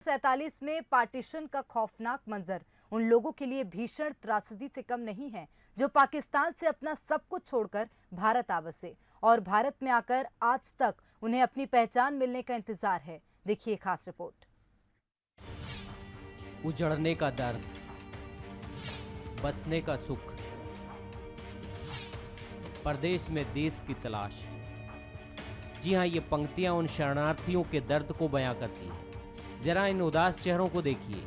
1947 में पार्टीशन का खौफनाक मंजर उन लोगों के लिए भीषण त्रासदी से कम नहीं है जो पाकिस्तान से अपना सब कुछ छोड़कर भारत आ बसे और भारत में आकर आज तक उन्हें अपनी पहचान मिलने का इंतजार है। देखिए खास रिपोर्ट। उजड़ने का दर्द, बसने का सुख, परदेश में देश की तलाश। जी हाँ, ये पंक्तियां उन शरणार्थियों के दर्द को बयां करती हैं। जरा इन उदास चेहरों को देखिए,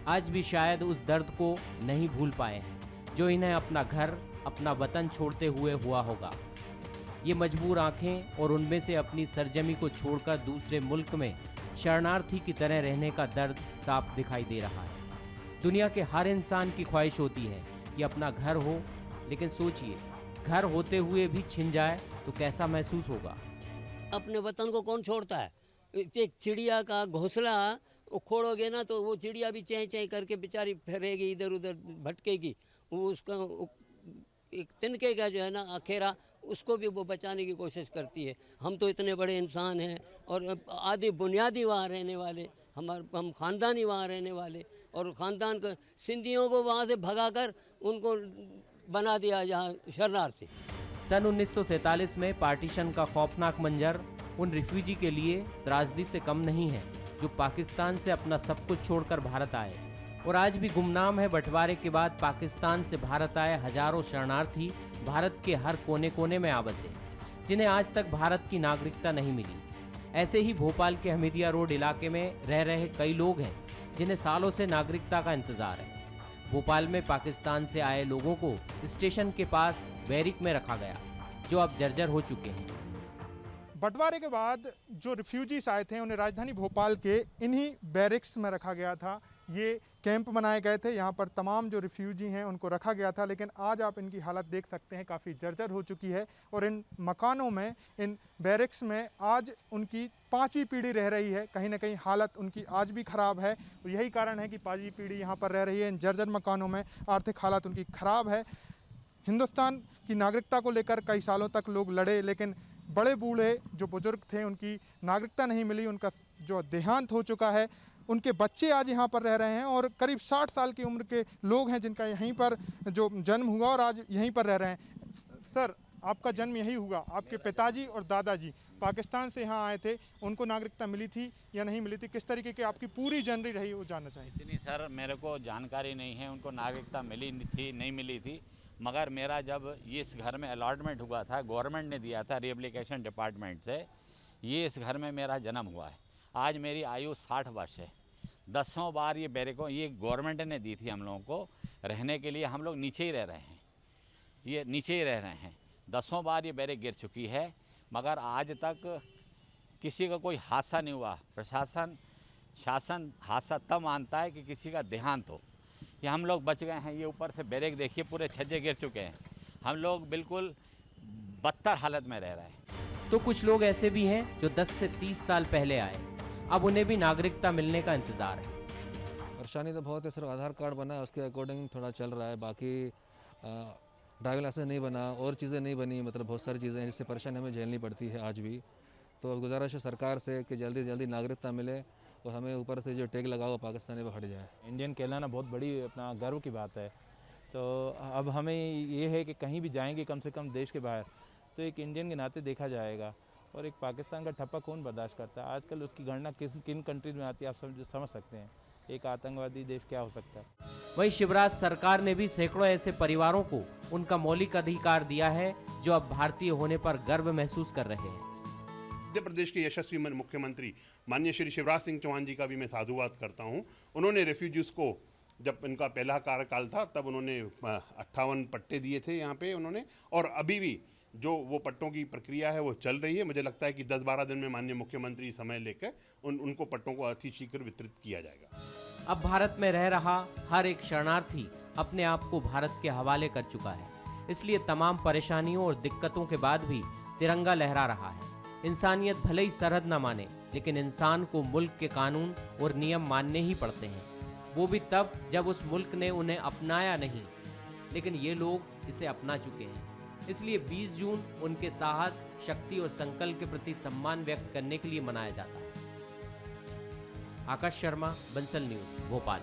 आज भी शायद उस दर्द को नहीं भूल पाए हैं जो इन्हें अपना घर, अपना वतन छोड़ते हुए हुआ होगा। ये मजबूर आंखें और उनमें से अपनी सरजमी को छोड़कर दूसरे मुल्क में शरणार्थी की तरह रहने का दर्द साफ दिखाई दे रहा है। दुनिया के हर इंसान की ख्वाहिश होती है कि अपना घर हो, लेकिन सोचिए, घर होते हुए भी छिन जाए तो कैसा महसूस होगा। अपने वतन को कौन छोड़ता है? एक चिड़िया का घोंसला उखोड़ोगे ना तो वो चिड़िया भी चें चें करके बेचारी फिरेगी, इधर उधर भटकेगी। वो उसका एक तिनके का जो है ना अखेरा, उसको भी वो बचाने की कोशिश करती है। हम तो इतने बड़े इंसान हैं और आदि बुनियादी वहाँ रहने वाले, हम ख़ानदानी वहाँ रहने वाले, और ख़ानदान का सिंधियों को वहाँ से भगाकर उनको बना दिया जहाँ शरणार्थी। सन 1947 में पार्टीशन का खौफनाक मंजर उन रिफ्यूजी के लिए त्रासदी से कम नहीं है जो पाकिस्तान से अपना सब कुछ छोड़कर भारत आए, और आज भी गुमनाम है बंटवारे के बाद पाकिस्तान से भारत आए हजारों शरणार्थी भारत के हर कोने कोने में आ बसे, जिन्हें आज तक भारत की नागरिकता नहीं मिली। ऐसे ही भोपाल के हमीदिया रोड इलाके में रह रहे कई लोग हैं जिन्हें सालों से नागरिकता का इंतजार है। भोपाल में पाकिस्तान से आए लोगों को स्टेशन के पास बैरिक में रखा गया, जो अब जर्जर हो चुके हैं। बंटवारे के बाद जो रिफ्यूजीज आए थे उन्हें राजधानी भोपाल के इन्हीं बैरिक्स में रखा गया था। ये कैंप बनाए गए थे, यहाँ पर तमाम जो रिफ्यूजी हैं उनको रखा गया था, लेकिन आज आप इनकी हालत देख सकते हैं, काफ़ी जर्जर हो चुकी है। और इन मकानों में, इन बैरिक्स में आज उनकी 5वीं पीढ़ी रह रही है। कहीं ना कहीं हालत उनकी आज भी ख़राब है, और यही कारण है कि 5वीं पीढ़ी यहाँ पर रह रही है इन जर्जर मकानों में। आर्थिक हालत उनकी ख़राब है। हिंदुस्तान की नागरिकता को लेकर कई सालों तक लोग लड़े, लेकिन बड़े बूढ़े जो बुजुर्ग थे उनकी नागरिकता नहीं मिली, उनका जो देहांत हो चुका है। उनके बच्चे आज यहाँ पर रह रहे हैं, और करीब 60 साल की उम्र के लोग हैं जिनका यहीं पर जो जन्म हुआ और आज यहीं पर रह रहे हैं। सर, आपका जन्म यहीं हुआ, आपके पिताजी और दादाजी पाकिस्तान से यहाँ आए थे, उनको नागरिकता मिली थी या नहीं मिली थी? किस तरीके की आपकी पूरी जर्नी रही वो जानना चाहिए। इतनी सर मेरे को जानकारी नहीं है, उनको नागरिकता मिली थी नहीं मिली थी, मगर मेरा जब ये इस घर में अलॉटमेंट हुआ था, गवर्नमेंट ने दिया था रिहेबिलिटेशन डिपार्टमेंट से, ये इस घर में मेरा जन्म हुआ है। आज मेरी आयु 60 वर्ष है। 10 बार ये बैरिकों ये गवर्नमेंट ने दी थी हम लोगों को रहने के लिए। हम लोग नीचे ही रह रहे हैं, ये नीचे ही रह रहे हैं। 10 बार ये बैरिक गिर चुकी है, मगर आज तक किसी का कोई हादसा नहीं हुआ। प्रशासन, शासन हादसा तब मानता है कि किसी का देहांत हो। ये हम लोग बच गए हैं। ये ऊपर से बैरिक देखिए, पूरे छज्जे गिर चुके हैं। हम लोग बिल्कुल बदतर हालत में रह रहे हैं। तो कुछ लोग ऐसे भी हैं जो 10 से 30 साल पहले आए, अब उन्हें भी नागरिकता मिलने का इंतजार है। परेशानी तो बहुत है सर। आधार कार्ड बना है, उसके अकॉर्डिंग थोड़ा चल रहा है, बाकी ड्राइविंग लाइसेंस नहीं बना, और चीज़ें नहीं बनी, मतलब बहुत सारी चीज़ें हैं जिससे परेशानी हमें झेलनी पड़ती है आज भी। तो गुजारिश है सरकार से कि जल्दी जल्दी नागरिकता मिले और हमें ऊपर से जो टैग लगा हुआ पाकिस्तानी पर हट जाए। इंडियन कहलाना बहुत बड़ी अपना गर्व की बात है। तो अब हमें ये है कि कहीं भी जाएंगे कम से कम देश के बाहर तो एक इंडियन के नाते देखा जाएगा, और एक पाकिस्तान का ठप्पा कौन बर्दाश्त करता है। आजकल उसकी गणना किन कंट्रीज में आती है, आप समझ सकते हैं। एक आतंकवादी देश क्या हो सकता है। वहीं शिवराज सरकार ने भी सैकड़ों ऐसे परिवारों को उनका मौलिक अधिकार दिया है जो अब भारतीय होने पर गर्व महसूस कर रहे हैं। मध्य प्रदेश के यशस्वी मुख्यमंत्री माननीय श्री शिवराज सिंह चौहान जी का भी मैं साधुवाद करता हूं। उन्होंने रेफ्यूजीज को, जब इनका पहला कार्यकाल था तब उन्होंने 58 पट्टे दिए थे यहाँ पे उन्होंने, और अभी भी जो वो पट्टों की प्रक्रिया है वो चल रही है। मुझे लगता है कि 10-12 दिन में माननीय मुख्यमंत्री समय लेकर उनको पट्टों को अतिशीघ्र वितरित किया जाएगा। अब भारत में रह रहा हर एक शरणार्थी अपने आप को भारत के हवाले कर चुका है, इसलिए तमाम परेशानियों और दिक्कतों के बाद भी तिरंगा लहरा रहा है। इंसानियत भले ही सरहद न माने, लेकिन इंसान को मुल्क के कानून और नियम मानने ही पड़ते हैं, वो भी तब जब उस मुल्क ने उन्हें अपनाया नहीं, लेकिन ये लोग इसे अपना चुके हैं। इसलिए 20 जून उनके साहस, शक्ति और संकल्प के प्रति सम्मान व्यक्त करने के लिए मनाया जाता है। आकाश शर्मा, बंसल न्यूज, भोपाल।